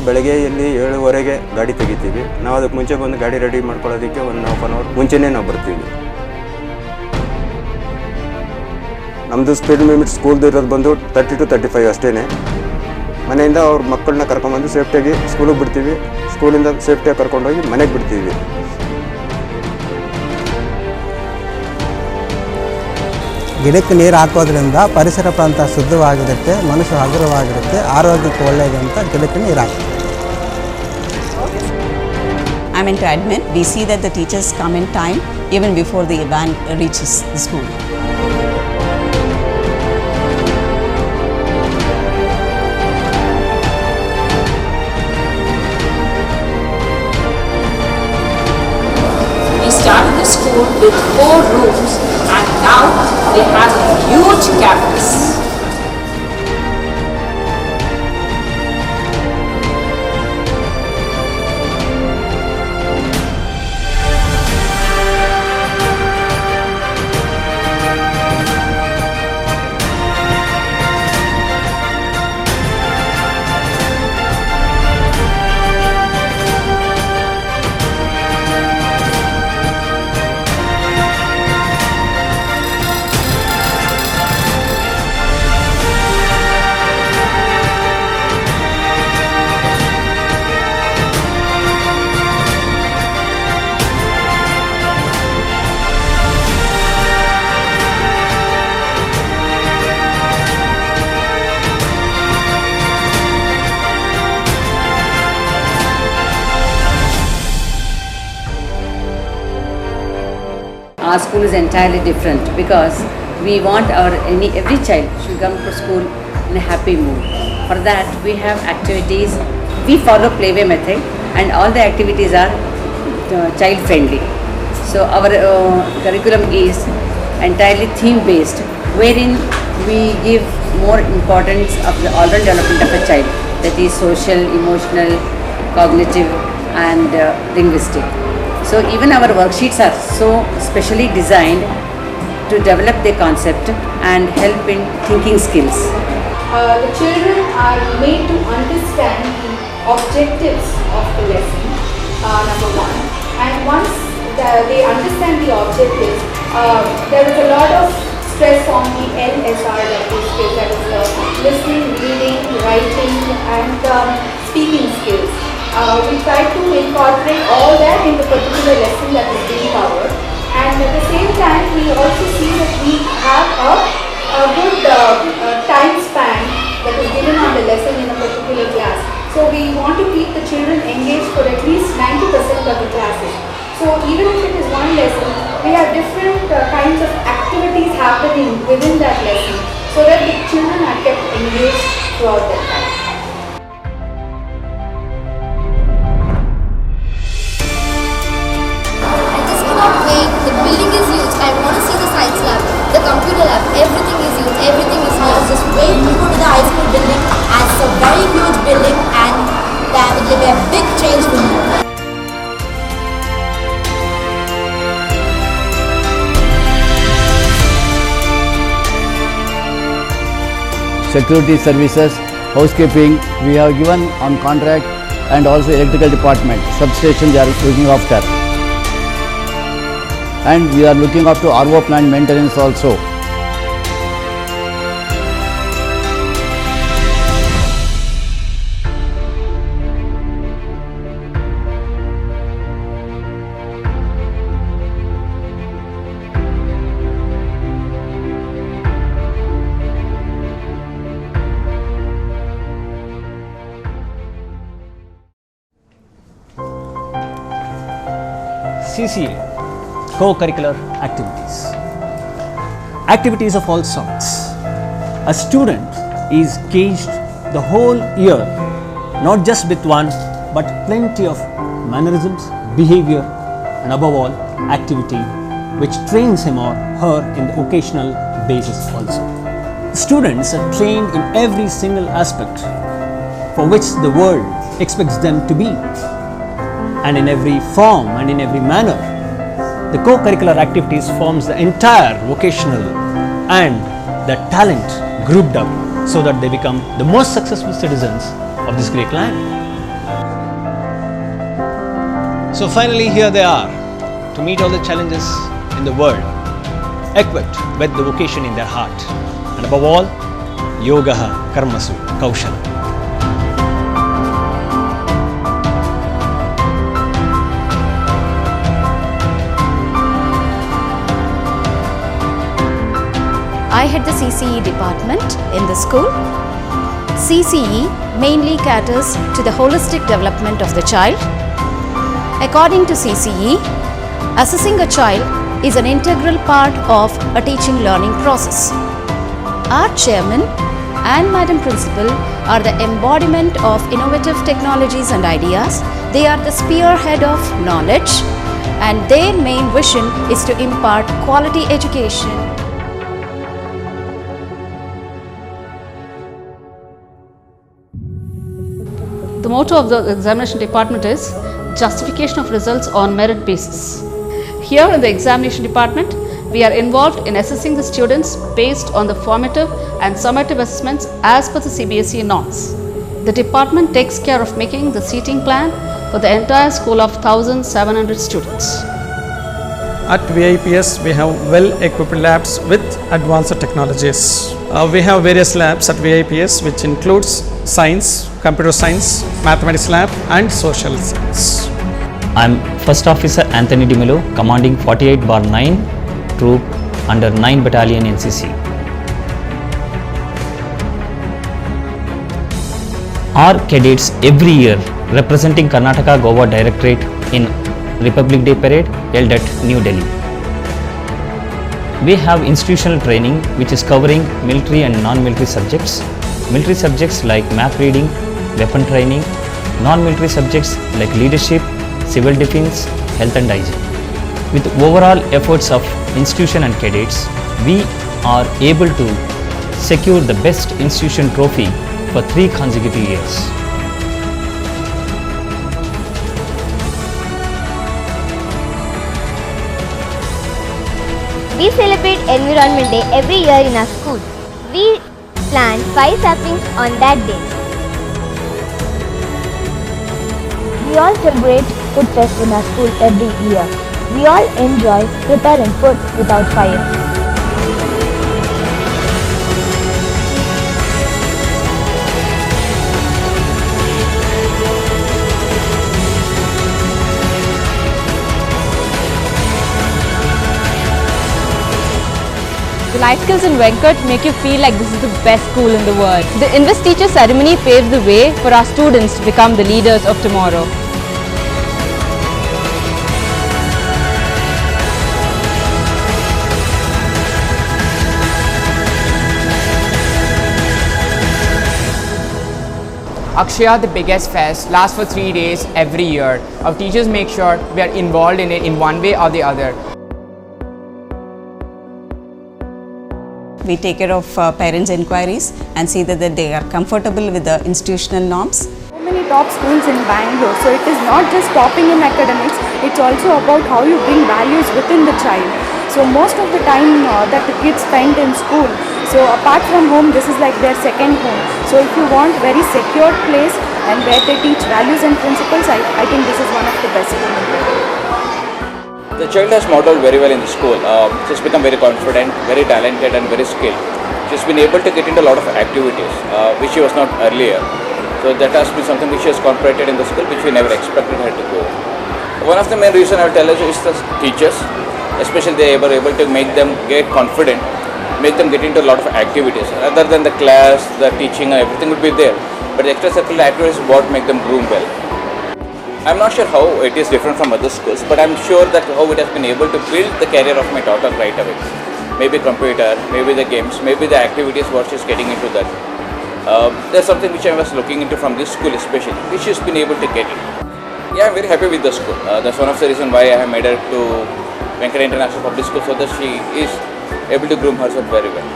ಬೆಳಗ್ಗೆಯಲ್ಲಿ 7:30ಗೆ ಗಾಡಿ ತೆಗಿತೀವಿ. ನಾವು ಅದಕ್ಕೆ ಮುಂಚೆ ಬಂದು ಗಾಡಿ ರೆಡಿ ಮಾಡ್ಕೊಳ್ಳೋದಕ್ಕೆ 1 ಹಾಫ್ ಆನ್ ಅವರ್ ಮುಂಚೆನೇ ನಾವು ಬರ್ತೀವಿ. ನಮ್ಮದು ಸ್ಪೀಡ್ ಲಿಮಿಟ್ ಸ್ಕೂಲ್ದು ಇರೋದು ಬಂದು 30 to 35 ಅಷ್ಟೇ. ಮನೆಯಿಂದ ಅವ್ರ ಮಕ್ಕಳನ್ನ ಕರ್ಕೊಂಡ್ಬಂದು ಸೇಫ್ಟಿಯಾಗಿ ಸ್ಕೂಲಿಗೆ ಬಿಡ್ತೀವಿ. ಸ್ಕೂಲಿಂದ ಸೇಫ್ಟಿಯಾಗಿ ಕರ್ಕೊಂಡೋಗಿ ಮನೆಗೆ ಬಿಡ್ತೀವಿ. ಗಿಡಕ್ಕೆ ನೀರು ಹಾಕೋದ್ರಿಂದ ಪರಿಸರ ಪ್ರಾಂತ ಶುದ್ಧವಾಗಿರುತ್ತೆ, ಮನಸ್ಸು ಹಗುರವಾಗಿರುತ್ತೆ, ಆರೋಗ್ಯಕ್ಕೆ ಒಳ್ಳೆಯದು ಅಂತ ಗಿಡಕ್ಕೆ ನೀರು ಹಾಕ್ತೀವಿ. I mean to admit, we see that the teachers come in time even before the van reaches the school. We started the school with 4 rooms and now they have a huge campus. Our school is entirely different because we want every child should come to school in a happy mood. For that we have activities. We follow playway method and all the activities are child friendly. So our curriculum is entirely theme based, wherein we give more importance of the all-round development of a child, that is social, emotional, cognitive and linguistic. So even our worksheets are so specially designed to develop their concept and help in thinking skills. The children are made to understand the objectives of the lesson, number one. And once they understand the objectives, there is a lot of stress on the LSR, that is listening, reading, writing and speaking skills. We try to incorporate all that in the particular lesson that is being covered, and at the same time we also see that we have a good time span that is given on the lesson in a particular class. So we want to keep the children engaged for at least 90% of the classes. So even if it is one lesson, we have different kinds of activities happening within that lesson so that the children are kept engaged throughout that time. The building is huge. I want to see the science lab, the computer lab. Everything is huge. Everything is new. Just wait to go to the high school building. And it's a very huge building, and that will be a big change for you. Security services, housekeeping, we have given on contract, and also electrical department, substation they are looking after. And we are looking after RO plant maintenance also. CCA, co-curricular activities. Activities of all sorts. A student is caged the whole year, not just with one, but plenty of mannerisms, behavior, and above all, activity, which trains him or her in the occasional basis also. Students are trained in every single aspect for which the world expects them to be, and in every form and in every manner. The co-curricular activities forms the entire vocational and the talent grouped up so that they become the most successful citizens of this great land. So finally, here they are to meet all the challenges in the world, equipped with the vocation in their heart, and above all, Yogaha Karmasu Kaushalam. I head the CCE department in the school. CCE mainly caters to the holistic development of the child. According to CCE, assessing a child is an integral part of a teaching learning process. Our chairman and Madam Principal are the embodiment of innovative technologies and ideas. They are the spearhead of knowledge, and their main vision is to impart quality education. The motto of the examination department is justification of results on merit basis. Here in the examination department, we are involved in assessing the students based on the formative and summative assessments as per the CBSE norms. The department takes care of making the seating plan for the entire school of 1,700 students. At VIPS, we have well-equipped labs with advanced technologies. We have various labs at VIPS, which includes science, computer science, mathematics lab, and social science. I am First Officer Anthony Dimelo, commanding 48/9 troop under 9 Battalion NCC. Our cadets every year representing Karnataka Goa Directorate in Republic Day Parade held at New Delhi. We have institutional training which is covering military and non-military subjects. Military subjects like map reading, weapon training, non-military subjects like leadership, civil defense, health and hygiene. With overall efforts of institution and cadets, we are able to secure the best institution trophy for 3 consecutive years. We celebrate Environment Day every year in our school. We plant 5 saplings on that day. We all celebrate food fest in our school every year. We all enjoy preparing food without fire. The life skills in Venkat make you feel like this is the best school in the world. The Invest Teacher ceremony paves the way for our students to become the leaders of tomorrow. Akshaya, the biggest fest, lasts for 3 days every year. Our teachers make sure we are involved in it in one way or the other. We take care of parents' inquiries and see that they are comfortable with the institutional norms. So many top schools in Bangalore, so it is not just topping in academics, it's also about how you bring values within the child. So most of the time that the kids spend in school, so apart from home, this is like their second home. So if you want very secure place and where they teach values and principles, I think this is one of the best schools. The child has modeled very well in the school. She's become very confident, very talented and very skilled. She's been able to get into a lot of activities which she was not earlier. So that has been something which she has incorporated in the school which we never expected her to go. One of the main reasons I will tell you is the teachers, especially they were able to make them get confident, make them get into a lot of activities. Other than the class, the teaching and everything would be there. But the extracurricular activities is what make them groom well. I'm not sure how it is different from other schools, but I'm sure that how it has been able to build the career of my daughter right away. Maybe computer, maybe the games, maybe the activities what she's getting into that. There's something which I was looking into from this school especially, which she's been able to get it. Yeah, I'm very happy with the school. That's one of the reasons why I have made her to Venkat International Public School, so that she is able to groom herself very well.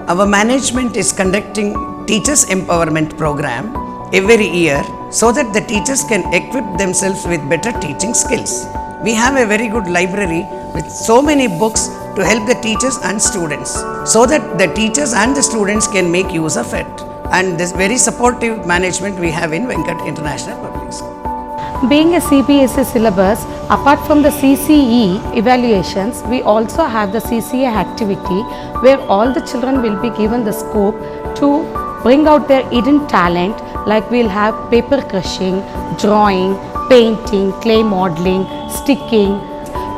Our management is conducting Teachers Empowerment Program every year so that the teachers can equip themselves with better teaching skills. We have a very good library with so many books to help the teachers and students so that the teachers and the students can make use of it. And this very supportive management we have in Venkat International Public School. Being a CBSE syllabus, apart from the CCE evaluations, we also have the CCA activity where all the children will be given the scope to bring out their hidden talent, like we'll have paper crushing, drawing, painting, clay modeling, sticking,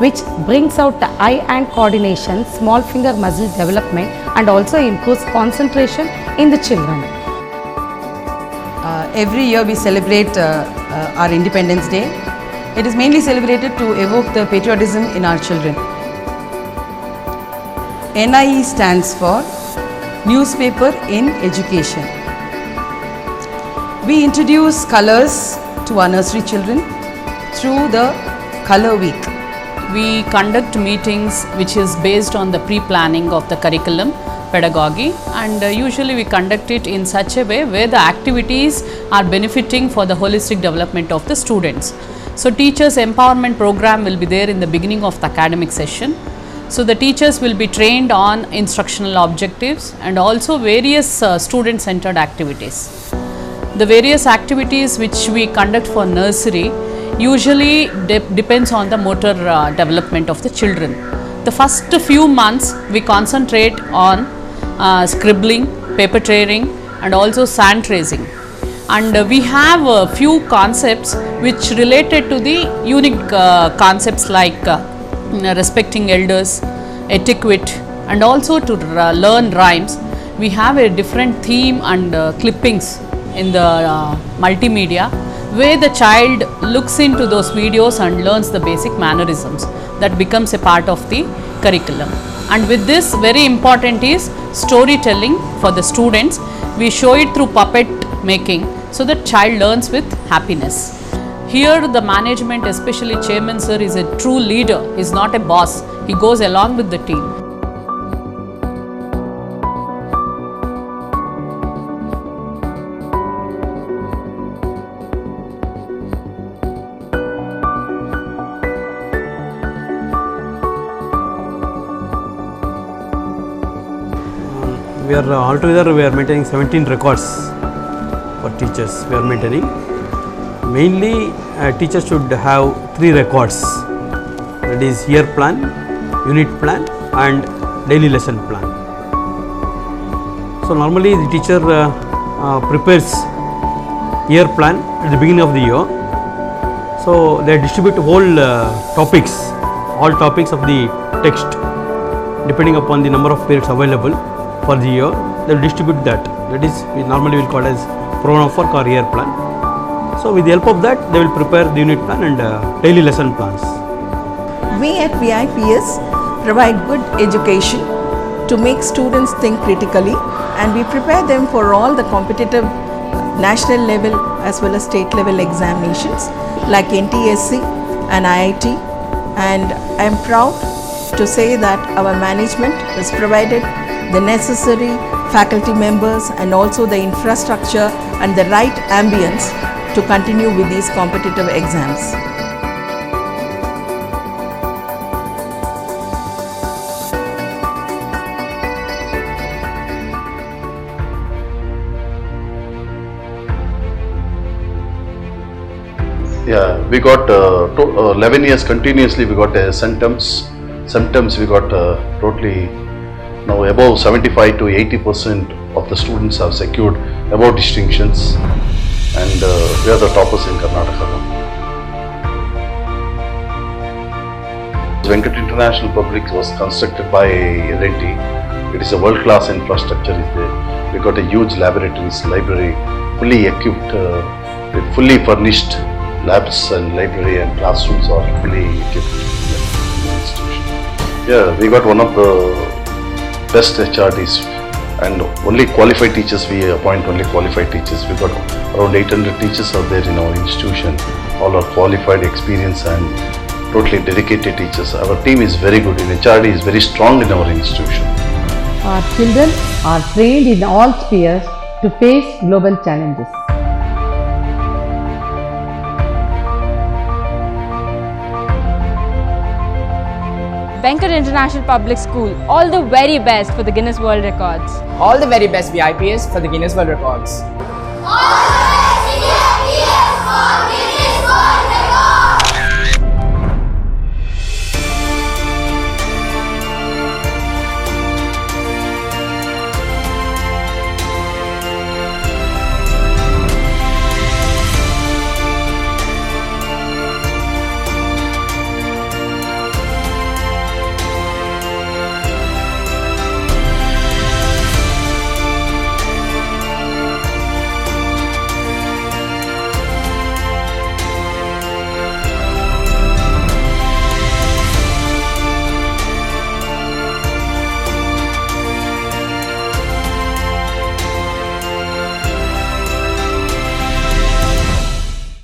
which brings out the eye-hand coordination, small finger muscle development, and also improves concentration in the children. Every year we celebrate our Independence Day. It is mainly celebrated to evoke the patriotism in our children. NIE stands for Newspaper in Education. We introduce colors to our nursery children through the Color Week. We conduct meetings which is based on the pre-planning of the curriculum pedagogy, and usually we conduct it in such a way where the activities are benefiting for the holistic development of the students. So teachers empowerment program will be there in the beginning of the academic session. So the teachers will be trained on instructional objectives and also various student centered activities. The various activities which we conduct for nursery usually depends on the motor development of the children. The first few months we concentrate on scribbling, paper tracing, and also sand tracing. And we have a few concepts which related to the unique concepts like respecting elders, etiquette, and also to learn rhymes. We have a different theme and clippings in the multimedia where the child looks into those videos and learns the basic mannerisms that becomes a part of the curriculum. And with this, very important is storytelling for the students. We show it through puppet making so that child learns with happiness. Here the management, especially chairman sir, is a true leader. He is not a boss. He goes along with the team. We are altogether we are maintaining 17 records for teachers. We are maintaining. Mainly, teachers should have 3 records. That is year plan, unit plan, and daily lesson plan. So normally the teacher prepares year plan at the beginning of the year. So they distribute whole topics, all topics of the text, depending upon the number of periods available for the year. They will distribute that. That is, we normally will call as program of work or year plan. So with the help of that, they will prepare the unit plan and daily lesson plans. We at VIPS provide good education to make students think critically, and we prepare them for all the competitive national level as well as state level examinations like NTSC and IIT. And I am proud to say that our management has provided the necessary faculty members and also the infrastructure and the right ambience to continue with these competitive exams. Yeah, we got 11 years continuously. We got symptoms. We got totally now above 75 to 80% of the students have secured above distinctions, and we are the toppers in Karnataka. Venkat International Public was constructed by L&T. It is a world-class infrastructure is there. We got a huge laboratories, library, fully equipped, with fully furnished labs and library, and classrooms are fully equipped in the institution. Yeah, we got one of the best HRDs, and only qualified teachers. We appoint only qualified teachers. We got around 800 teachers are there in our institution. All are qualified, experienced, and totally dedicated teachers. Our team is very good. In HRD is very strong in our institution. Our children are trained in all spheres to face global challenges. Venkat International Public School, all the very best for the Guinness World Records. All the very best VIPS for the Guinness World Records. All